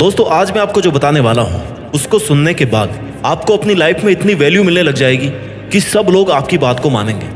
दोस्तों आज मैं आपको जो बताने वाला हूँ उसको सुनने के बाद आपको अपनी लाइफ में इतनी वैल्यू मिलने लग जाएगी कि सब लोग आपकी बात को मानेंगे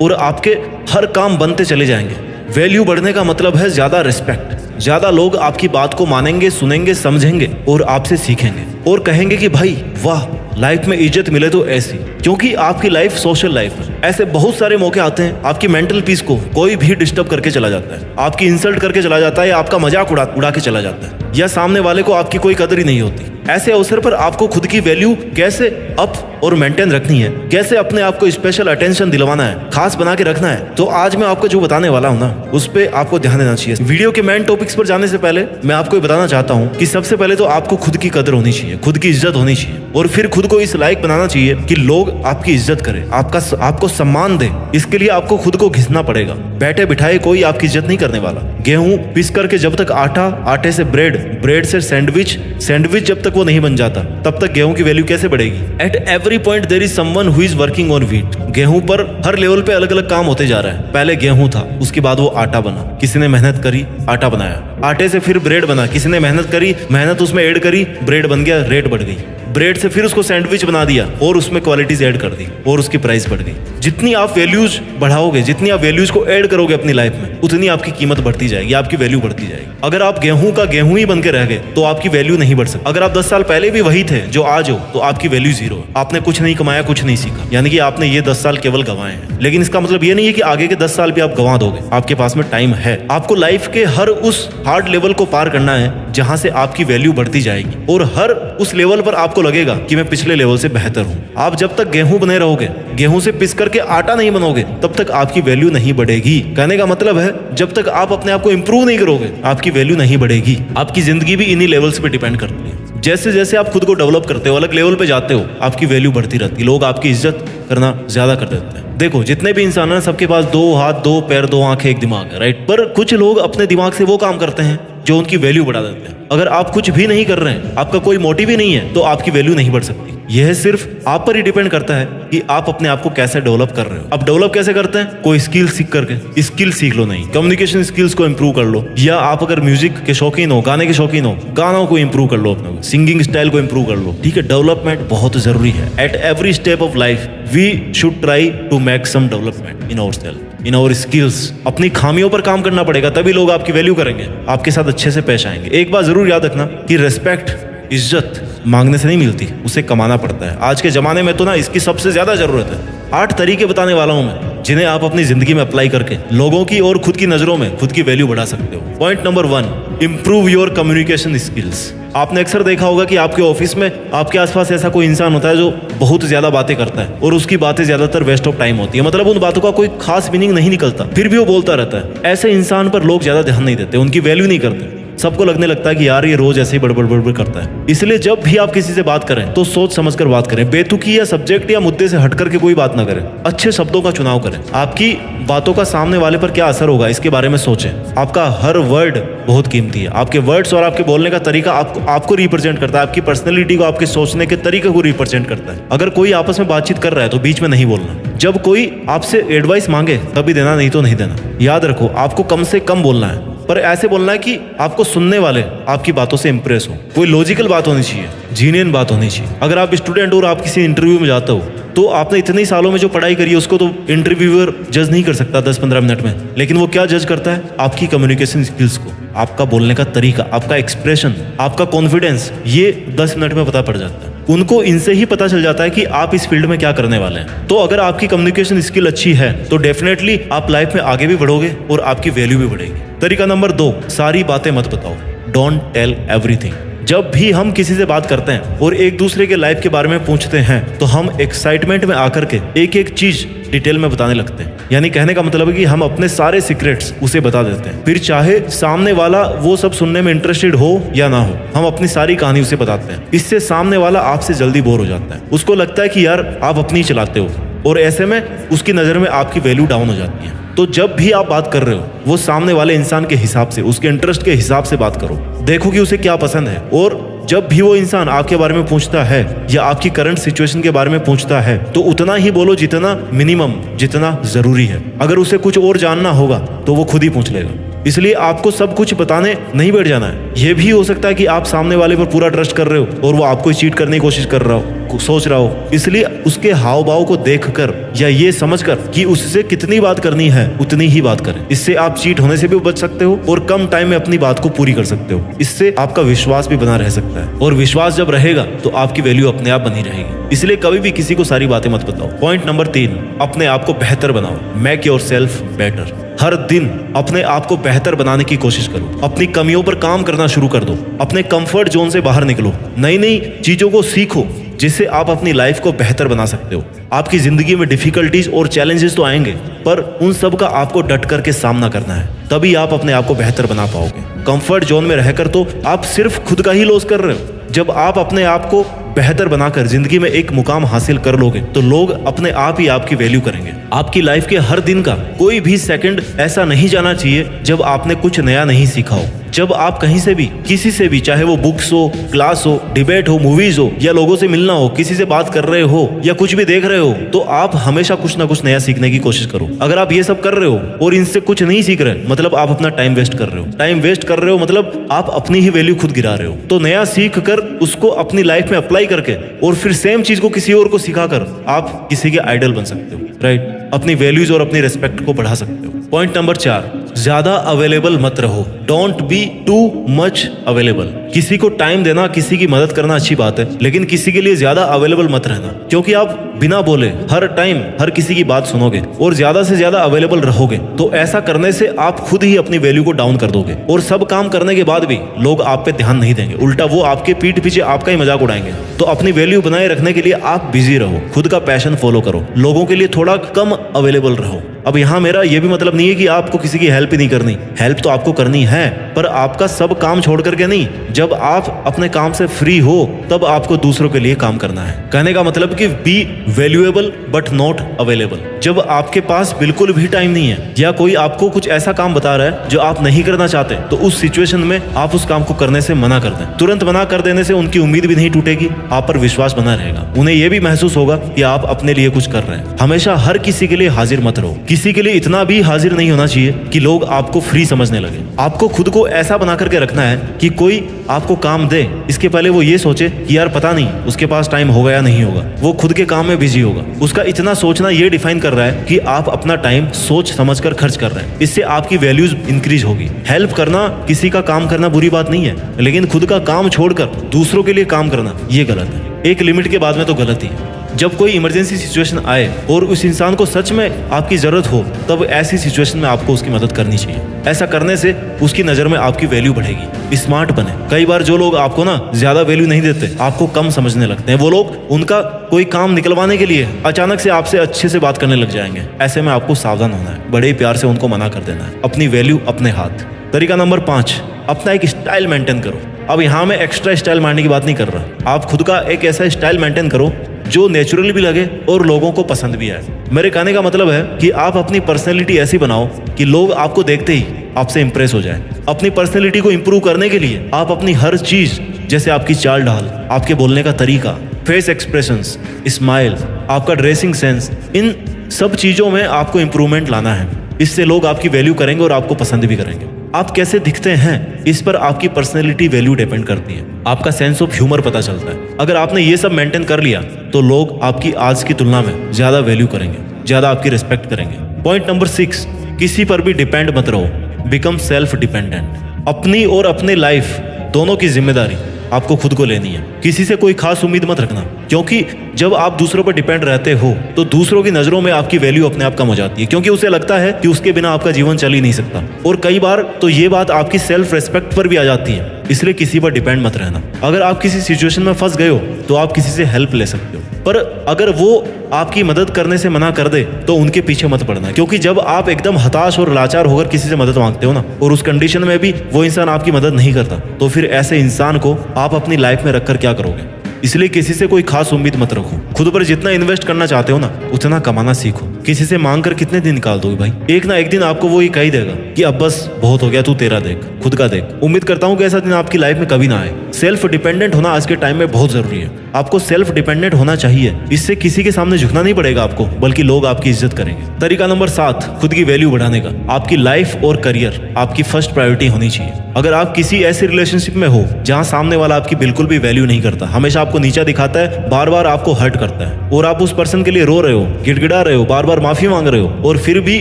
और आपके हर काम बनते चले जाएंगे। वैल्यू बढ़ने का मतलब है ज्यादा रिस्पेक्ट। ज्यादा लोग आपकी बात को मानेंगे, सुनेंगे, समझेंगे और आपसे सीखेंगे और कहेंगे कि भाई वाह, लाइफ में इज्जत मिले तो ऐसी, क्योंकि आपकी लाइफ सोशल लाइफ है। ऐसे बहुत सारे मौके आते हैं आपकी मेंटल पीस को कोई भी डिस्टर्ब करके चला जाता है, आपकी इंसल्ट करके चला जाता है या आपका मजाक उड़ा के चला जाता है, या सामने वाले को आपकी कोई कदर ही नहीं होती। ऐसे अवसर पर आपको खुद की वैल्यू कैसे अप और मेंटेन रखनी है, कैसे अपने आप को स्पेशल अटेंशन दिलवाना है, खास बना के रखना है, तो आज मैं आपको जो बताने वाला हूँ ना उस पर आपको ध्यान देना चाहिए। वीडियो के मेन टॉपिक्स पर जाने से पहले मैं आपको ये बताना चाहता हूँ कि सबसे पहले तो आपको खुद की कदर होनी चाहिए, खुद की इज्जत होनी चाहिए और फिर खुद को इस लायक बनाना चाहिए कि लोग आपकी इज्जत करें, आपको सम्मान दे। इसके लिए आपको खुद को घिसना पड़ेगा। बैठे बिठाए कोई आपकी इज्जत नहीं करने वाला। गेहूं पिस करके जब तक आटा, आटे से ब्रेड, ब्रेड से सैंडविच, सैंडविच जब तक वो नहीं बन जाता तब तक गेहूं की वैल्यू कैसे बढ़ेगी। At every point there is someone who is working on wheat. गेहूं पर हर लेवल पे अलग अलग काम होते जा रहा है। पहले गेहूं था, उसके बाद वो आटा बना, किसी ने मेहनत करी, आटा बनाया। आटे से फिर ब्रेड बना, किसी ने मेहनत करी, मेहनत उसमें ऐड करी, ब्रेड बन गया, रेट बढ़ गई। ब्रेड से फिर उसको सैंडविच बना दिया और उसमें क्वालिटीज ऐड कर दी और उसकी प्राइस बढ़ गई। जितनी आप वैल्यूज बढ़ाओगे, जितनी आप वैल्यूज को ऐड करोगे अपनी लाइफ में, उतनी आपकी कीमत बढ़ती जाएगी, आपकी वैल्यू बढ़ती जाएगी। अगर आप गेहूं का गेहूं ही बन के रह गए तो आपकी वैल्यू नहीं बढ़ सकती। अगर आप 10 साल पहले भी वही थे जो आज हो तो आपकी वैल्यू जीरो है। आपने कुछ नहीं कमाया, कुछ नहीं सीखा, यानी कि आपने ये 10 साल केवल गंवाए हैं। लेकिन इसका मतलब ये नहीं है कि आगे के 10 साल भी आप गंवा दोगे। आपके पास में टाइम है। आपको लाइफ के हर उस हार्ड लेवल को पार करना है जहां से आपकी वैल्यू बढ़ती जाएगी और हर उस लेवल पर आपको लगेगा कि मैं पिछले लेवल से बेहतर हूं। आप जब तक गेहूं बने रहोगे, गेहूं से पिस करके आटा नहीं बनोगे, तब तक आपकी वैल्यू नहीं बढ़ेगी। कहने का मतलब है जब तक आप अपने आप को इंप्रूव नहीं करोगे, आपकी वैल्यू नहीं बढ़ेगी। आपकी जिंदगी भी इन्हीं लेवल्स पे डिपेंड करती है। जैसे जैसे आप खुद को डेवलप करते हो, अलग लेवल पे जाते हो, आपकी वैल्यू बढ़ती रहती है। लोग आपकी इज्जत करना ज्यादा कर देते हैं। देखो, जितने भी इंसान हैं सबके पास 2 हाथ, 2 पैर, 2 आंखें, 1 दिमाग है, राइट। पर कुछ लोग अपने दिमाग से वो काम करते हैं जो उनकी वैल्यू बढ़ा देते हैं। अगर आप कुछ भी नहीं कर रहे हैं, आपका कोई मोटिव ही नहीं है, तो आपकी वैल्यू नहीं बढ़ सकती। यह सिर्फ आप पर ही डिपेंड करता है कि आप अपने आप को कैसे डेवलप कर रहे हो। आप डेवलप कैसे करते हैं? कोई स्किल सीख करके। स्किल सीख लो, नहीं, कम्युनिकेशन स्किल्स को इंप्रूव कर लो, या आप अगर म्यूजिक के शौकीन हो, गाने के शौकीन हो, गानों को इंप्रूव कर लो, अपने सिंगिंग स्टाइल को इंप्रूव कर लो। ठीक है, डेवलपमेंट बहुत जरूरी है। At every step of life we should try to make some development in ourselves, in our skills. अपनी खामियों पर काम करना पड़ेगा, तभी लोग आपकी वैल्यू करेंगे, आपके साथ अच्छे से पेश आएंगे। एक बात जरूर याद रखना कि रिस्पेक्ट, इज्जत मांगने से नहीं मिलती, उसे कमाना पड़ता है। आज के जमाने में तो ना इसकी सबसे ज्यादा जरूरत है। 8 तरीके बताने वाला हूं मैं जिन्हें आप अपनी जिंदगी में अप्लाई करके लोगों की और खुद की नजरों में खुद की वैल्यू बढ़ा सकते हो। Point number 1, improve your communication skills. आपने अक्सर देखा होगा कि आपके ऑफिस में आपके आसपास ऐसा कोई इंसान होता है जो बहुत ज्यादा बातें करता है और उसकी बातें ज्यादातर वेस्ट ऑफ टाइम होती है। मतलब उन बातों का कोई खास मीनिंग नहीं निकलता, फिर भी वो बोलता रहता है। ऐसे इंसान पर लोग ज्यादा ध्यान नहीं देते, उनकी वैल्यू नहीं करते। सबको लगने लगता है कि यार ये रोज ऐसे ही बड़बड़ करता है। इसलिए जब भी आप किसी से बात करें तो सोच समझकर बात करें। बेतुकी या सब्जेक्ट या मुद्दे से हट करके कोई बात ना करें। अच्छे शब्दों का चुनाव करें। आपकी बातों का सामने वाले पर क्या असर होगा इसके बारे में सोचें। आपका हर वर्ड बहुत कीमती है। आपके वर्ड्स और आपके बोलने का तरीका आपको रिप्रेजेंट करता है, आपकी पर्सनैलिटी को, आपके सोचने के तरीके को रिप्रेजेंट करता है। अगर कोई आपस में बातचीत कर रहा है तो बीच में नहीं बोलना। जब कोई आपसे एडवाइस मांगे तभी देना, नहीं तो नहीं देना। याद रखो, आपको कम से कम बोलना है, पर ऐसे बोलना है कि आपको सुनने वाले आपकी बातों से इंप्रेस हो। कोई लॉजिकल बात होनी चाहिए, जीनियन बात होनी चाहिए। अगर आप स्टूडेंट और आप किसी इंटरव्यू में जाते हो तो आपने इतने सालों में जो पढ़ाई करी है उसको तो इंटरव्यूअर जज नहीं कर सकता 10-15 मिनट में, लेकिन वो क्या जज करता है? आपकी कम्युनिकेशन स्किल्स को, आपका बोलने का तरीका, आपका एक्सप्रेशन, आपका कॉन्फिडेंस। ये 10 मिनट में पता पड़ जाता है। उनको इनसे ही पता चल जाता है कि आप इस फील्ड में क्या करने वाले हैं। तो अगर आपकी कम्युनिकेशन स्किल अच्छी है तो डेफिनेटली आप लाइफ में आगे भी बढ़ोगे और आपकी वैल्यू भी बढ़ेगी। तरीका नंबर 2, सारी बातें मत बताओ। Don't tell everything. जब भी हम किसी से बात करते हैं और एक दूसरे के लाइफ के बारे में पूछते हैं तो हम एक्साइटमेंट में आकर के एक एक चीज डिटेल में बताने लगते हैं। यानी कहने का मतलब है कि हम अपने सारे सीक्रेट्स उसे बता देते हैं। फिर चाहे सामने वाला वो सब सुनने में इंटरेस्टेड हो या ना हो, हम अपनी सारी कहानी उसे बताते हैं। इससे सामने वाला आपसे जल्दी बोर हो जाता है। उसको लगता है कि यार आप अपनी चलाते हो और ऐसे में उसकी नज़र में आपकी वैल्यू डाउन हो जाती है। तो जब भी आप बात कर रहे हो वो सामने वाले इंसान के हिसाब से, उसके इंटरेस्ट के हिसाब से बात करो। देखो कि उसे क्या पसंद है। और जब भी वो इंसान आपके बारे में पूछता है या आपकी करंट सिचुएशन के बारे में पूछता है तो उतना ही बोलो जितना मिनिमम, जितना जरूरी है। अगर उसे कुछ और जानना होगा तो वो खुद ही पूछ लेगा। इसलिए आपको सब कुछ बताने नहीं बैठ जाना है। यह भी हो सकता है कि आप सामने वाले पर पूरा ट्रस्ट कर रहे हो और वो आपको चीट करने की कोशिश कर रहा हो, सोच रहा हो। इसलिए उसके हाव भाव को देखकर या ये समझकर कि उससे कितनी बात करनी है उतनी ही बात करें। इससे आप चीट होने से भी बच सकते हो और कम टाइम में अपनी बात को पूरी कर सकते हो। इससे आपका विश्वास भी बना रह सकता है और विश्वास जब रहेगा तो आपकी वैल्यू अपने आप बनी रहेगी। इसलिए कभी भी किसी को सारी बातें मत बताओ। पॉइंट नंबर 3, अपने आप को बेहतर बनाओ। Make yourself better. हर दिन अपने आप को बेहतर बनाने की कोशिश करो। अपनी कमियों पर काम करना शुरू कर दो। अपने कंफर्ट जोन से बाहर निकलो। नई नई चीजों को सीखो जिससे आप अपनी लाइफ को बेहतर बना सकते हो। आपकी जिंदगी में डिफिकल्टीज और चैलेंजेस तो आएंगे, पर उन सब का आपको डट करके सामना करना है, तभी आप अपने आप को बेहतर बना पाओगे। कंफर्ट जोन में रहकर तो आप सिर्फ खुद का ही लॉस कर रहे हो। जब आप अपने आप को बेहतर बनाकर जिंदगी में एक मुकाम हासिल कर लोगे तो लोग अपने आप ही आपकी वैल्यू करेंगे। आपकी लाइफ के हर दिन का कोई भी सेकंड ऐसा नहीं जाना चाहिए जब आपने कुछ नया नहीं सीखा हो। जब आप कहीं से भी किसी से भी, चाहे वो बुक्स हो, क्लास हो, डिबेट हो, मूवीज हो या लोगों से मिलना हो, किसी से बात कर रहे हो या कुछ भी देख रहे हो, तो आप हमेशा कुछ ना कुछ नया सीखने की कोशिश करो। अगर आप ये सब कर रहे हो और इनसे कुछ नहीं सीख रहे, मतलब आप अपना टाइम वेस्ट कर रहे हो। टाइम वेस्ट कर रहे हो मतलब आप अपनी ही वैल्यू खुद गिरा रहे हो। तो नया सीख कर उसको अपनी लाइफ में अप्लाई करके और फिर सेम चीज को किसी और को सिखाकर आप किसी के आइडल बन सकते हो, राइट? अपनी वैल्यूज और अपनी रिस्पेक्ट को बढ़ा सकते हो। पॉइंट नंबर 4, ज्यादा अवेलेबल मत रहो। Don't be too much available. किसी को टाइम देना, किसी की मदद करना अच्छी बात है, लेकिन किसी के लिए ज्यादा अवेलेबल मत रहना, क्योंकि आप बिना बोले हर टाइम हर किसी की बात सुनोगे और ज्यादा से ज्यादा अवेलेबल रहोगे तो ऐसा करने से आप खुद ही अपनी वैल्यू को डाउन कर दोगे और सब काम करने के बाद भी लोग आप पे ध्यान नहीं देंगे। उल्टा वो आपके पीठ पीछे आपका ही मजाक उड़ाएंगे। तो अपनी वैल्यू बनाए रखने के लिए आप बिजी रहो, खुद का पैशन फॉलो करो, लोगों के लिए थोड़ा कम अवेलेबल रहो। अब यहाँ मेरा ये भी मतलब नहीं है कि आपको किसी की हेल्प ही नहीं करनी। हेल्प तो आपको करनी है, पर आपका सब काम छोड़ करके नहीं। जब आप अपने काम से फ्री हो तब आपको दूसरों के लिए काम करना है। कहने का मतलब कि B valuable but not available. जब आपके पास बिल्कुल भी टाइम नहीं है या कोई आपको कुछ ऐसा काम बता रहा है जो आप नहीं करना चाहते, तो उस सिचुएशन में आप उस काम को करने से मना कर दें। तुरंत मना कर देने से उनकी उम्मीद भी नहीं टूटेगी, आप पर विश्वास बना रहेगा। उन्हें यह भी महसूस होगा कि आप अपने लिए कुछ कर रहे हैं। हमेशा हर किसी के लिए हाजिर मत रहो। किसी के लिए इतना भी हाजिर नहीं होना चाहिए कि लोग आपको फ्री समझने लगे। आपको खुद को ऐसा बना करके रखना है कि कोई आपको काम दे, इसके पहले वो ये सोचे कि यार पता नहीं उसके पास टाइम होगा या नहीं होगा, वो खुद के काम में बिजी होगा। उसका इतना सोचना ये डिफाइन कर रहा है कि आप अपना टाइम सोच समझकर खर्च कर रहे हैं। इससे आपकी वैल्यूज इंक्रीज होगी। हेल्प करना, किसी का काम करना बुरी बात नहीं है, लेकिन खुद का काम छोड़कर दूसरों के लिए काम करना ये गलत है। एक लिमिट के बाद में तो गलत ही है। जब कोई इमरजेंसी सिचुएशन आए और उस इंसान को सच में आपकी जरूरत हो, तब ऐसी सिचुएशन में आपको उसकी मदद करनी चाहिए। ऐसा करने से उसकी नजर में आपकी वैल्यू बढ़ेगी। स्मार्ट बने। कई बार जो लोग आपको ना ज्यादा वैल्यू नहीं देते, आपको कम समझने लगते हैं, वो लोग उनका कोई काम निकलवाने के लिए अचानक से आपसे अच्छे से बात करने लग जाएंगे। ऐसे में आपको सावधान होना है, बड़े प्यार से उनको मना कर देना है। अपनी वैल्यू अपने हाथ। तरीका नंबर 5, अपना एक स्टाइल मेंटेन करो। अब यहाँ मैं एक्स्ट्रा स्टाइल मारने की बात नहीं कर रहा। आप खुद का एक ऐसा स्टाइल मेंटेन करो जो नेचुरल भी लगे और लोगों को पसंद भी आए। मेरे कहने का मतलब है कि आप अपनी पर्सनैलिटी ऐसी बनाओ कि लोग आपको देखते ही आपसे इंप्रेस हो जाए। अपनी पर्सनैलिटी को इंप्रूव करने के लिए आप अपनी हर चीज, जैसे आपकी चाल ढाल, आपके बोलने का तरीका, फेस एक्सप्रेशंस, स्माइल, आपका ड्रेसिंग सेंस, इन सब चीजों में आपको इंप्रूवमेंट लाना है। इससे लोग आपकी वैल्यू करेंगे और आपको पसंद भी करेंगे। आप कैसे दिखते हैं इस पर आपकी पर्सनैलिटी वैल्यू डिपेंड करती है। आपका सेंस ऑफ ह्यूमर पता चलता है। अगर आपने ये सब मेंटेन कर लिया तो लोग आपकी आज की तुलना में ज्यादा वैल्यू करेंगे, ज्यादा आपकी रिस्पेक्ट करेंगे। पॉइंट नंबर 6, किसी पर भी डिपेंड मत रहो। Become self dependent. अपनी और अपने लाइफ दोनों की जिम्मेदारी आपको खुद को लेनी है। किसी से कोई खास उम्मीद मत रखना, क्योंकि जब आप दूसरों पर डिपेंड रहते हो तो दूसरों की नजरों में आपकी वैल्यू अपने आप कम हो जाती है, क्योंकि उसे लगता है कि उसके बिना आपका जीवन चल ही नहीं सकता। और कई बार तो ये बात आपकी सेल्फ रेस्पेक्ट पर भी आ जाती है। इसलिए किसी पर डिपेंड मत रहना। अगर आप किसी सिचुएशन में फंस गए हो तो आप किसी से हेल्प ले सकते हो, पर अगर वो आपकी मदद करने से मना कर दे तो उनके पीछे मत पड़ना, क्योंकि जब आप एकदम हताश और लाचार होकर किसी से मदद मांगते हो ना, और उस कंडीशन में भी वो इंसान आपकी मदद नहीं करता, तो फिर ऐसे इंसान को आप अपनी लाइफ में रखकर क्या करोगे। इसलिए किसी से कोई खास उम्मीद मत रखो। खुद पर जितना इन्वेस्ट करना चाहते हो ना, उतना कमाना सीखो, किसी से मांग कर कितने दिन निकाल दोगे भाई? एक ना एक दिन आपको वो ये कह ही देगा कि अब बस बहुत हो गया, तू तेरा देख, खुद का देख। उम्मीद करता हूँ कि ऐसा दिन आपकी लाइफ में कभी ना आए। सेल्फ डिपेंडेंट होना आज के टाइम में बहुत जरूरी है। आपको सेल्फ डिपेंडेंट होना चाहिए। इससे किसी के सामने झुकना नहीं पड़ेगा आपको, बल्कि लोग आपकी इज्जत करेंगे। तरीका नंबर 7, खुद की वैल्यू बढ़ाने का। आपकी लाइफ और करियर आपकी फर्स्ट प्रायोरिटी होनी चाहिए। अगर आप किसी ऐसे रिलेशनशिप में हो जहां सामने वाला आपकी बिल्कुल भी वैल्यू नहीं करता, हमेशा आपको नीचा दिखाता है, बार बार आपको हर्ट करता है, और आप उस पर्सन के लिए रो रहे हो, गिड़गिड़ा रहे हो, बार बार माफी मांग रहे हो, और फिर भी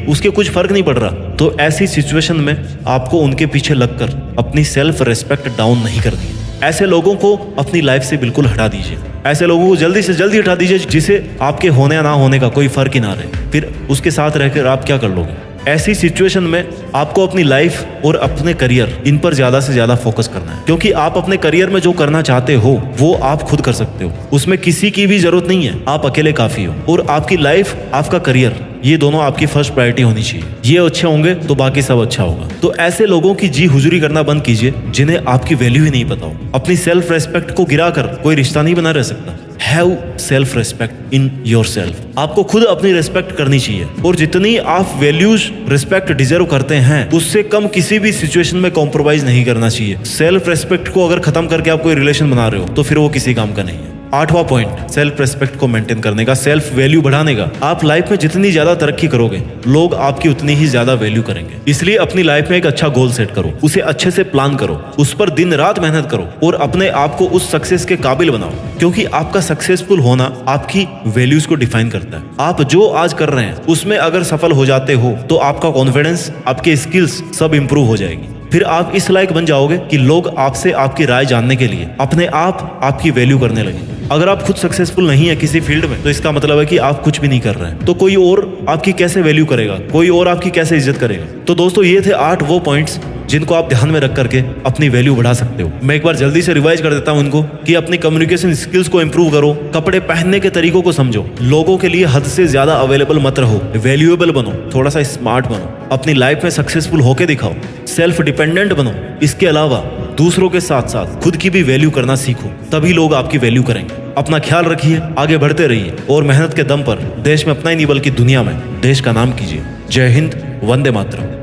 उसके कुछ फर्क नहीं पड़ रहा, तो ऐसी सिचुएशन में आपको उनके पीछे लगकर अपनी सेल्फ रेस्पेक्ट डाउन नहीं करनी है। ऐसे लोगों को अपनी लाइफ से बिल्कुल हटा दीजिए। ऐसे लोगों को जल्दी से जल्दी हटा दीजिए जिसे आपके होने या ना होने का कोई फर्क ही ना रहे। फिर उसके साथ रहकर आप क्या कर लोगे? ऐसी सिचुएशन में आपको अपनी लाइफ और अपने करियर, इन पर ज्यादा से ज्यादा फोकस करना है, क्योंकि आप अपने करियर में जो करना चाहते हो वो आप खुद कर सकते हो। उसमें किसी की भी जरूरत नहीं है, आप अकेले काफी हो। और आपकी लाइफ, आपका करियर, ये दोनों आपकी फर्स्ट प्रायोरिटी होनी चाहिए। ये अच्छे होंगे तो बाकी सब अच्छा होगा। तो ऐसे लोगों की जी हुजूरी करना बंद कीजिए जिन्हें आपकी वैल्यू ही नहीं पता हो। अपनी सेल्फ रेस्पेक्ट को गिराकर कोई रिश्ता नहीं बना रह सकता। Have self respect in yourself. आपको खुद अपनी रेस्पेक्ट करनी चाहिए, और जितनी आप वैल्यूज, रिस्पेक्ट डिजर्व करते हैं, उससे कम किसी भी सिचुएशन में कॉम्प्रोमाइज नहीं करना चाहिए। सेल्फ रेस्पेक्ट को अगर खत्म करके आप कोई रिलेशन बना रहे हो तो फिर वो किसी काम का नहीं है। 8वां पॉइंट, सेल्फ रेस्पेक्ट को मेंटेन करने का, सेल्फ वैल्यू बढ़ाने का। आप लाइफ में जितनी ज्यादा तरक्की करोगे, लोग आपकी उतनी ही ज्यादा वैल्यू करेंगे। इसलिए अपनी लाइफ में एक अच्छा गोल सेट करो, उसे अच्छे से प्लान करो, उस पर दिन रात मेहनत करो, और अपने आप को उस सक्सेस के काबिल बनाओ, क्योंकि आपका सक्सेसफुल होना आपकी वैल्यूज को डिफाइन करता है। आप जो आज कर रहे हैं उसमें अगर सफल हो जाते हो तो आपका कॉन्फिडेंस, आपके स्किल्स सब इंप्रूव हो जाएगी। फिर आप इस लायक बन जाओगे कि लोग आपसे आपकी राय जानने के लिए अपने आप आपकी वैल्यू करने लगे। अगर आप खुद सक्सेसफुल नहीं है किसी फील्ड में, तो इसका मतलब है कि आप कुछ भी नहीं कर रहे हैं। तो कोई और आपकी कैसे वैल्यू करेगा, कोई और आपकी कैसे इज्जत करेगा? तो दोस्तों, ये थे 8 वो पॉइंट्स जिनको आप ध्यान में रख करके अपनी वैल्यू बढ़ा सकते हो। मैं एक बार जल्दी से रिवाइज कर देता हूं इनको, कि अपनी कम्युनिकेशन स्किल्स को इंप्रूव करो, कपड़े पहनने के तरीकों को समझो, लोगों के लिए हद से ज्यादा अवेलेबल मत रहो, वैल्यूएबल बनो, थोड़ा सा स्मार्ट बनो, अपनी लाइफ में सक्सेसफुल होके दिखाओ, सेल्फ डिपेंडेंट बनो। इसके अलावा दूसरों के साथ साथ खुद की भी वैल्यू करना सीखो, तभी लोग आपकी वैल्यू करेंगे। अपना ख्याल रखिए, आगे बढ़ते रहिए, और मेहनत के दम पर देश में अपना ही नहीं बल्कि दुनिया में देश का नाम कीजिए। जय हिंद, वंदे मातरम।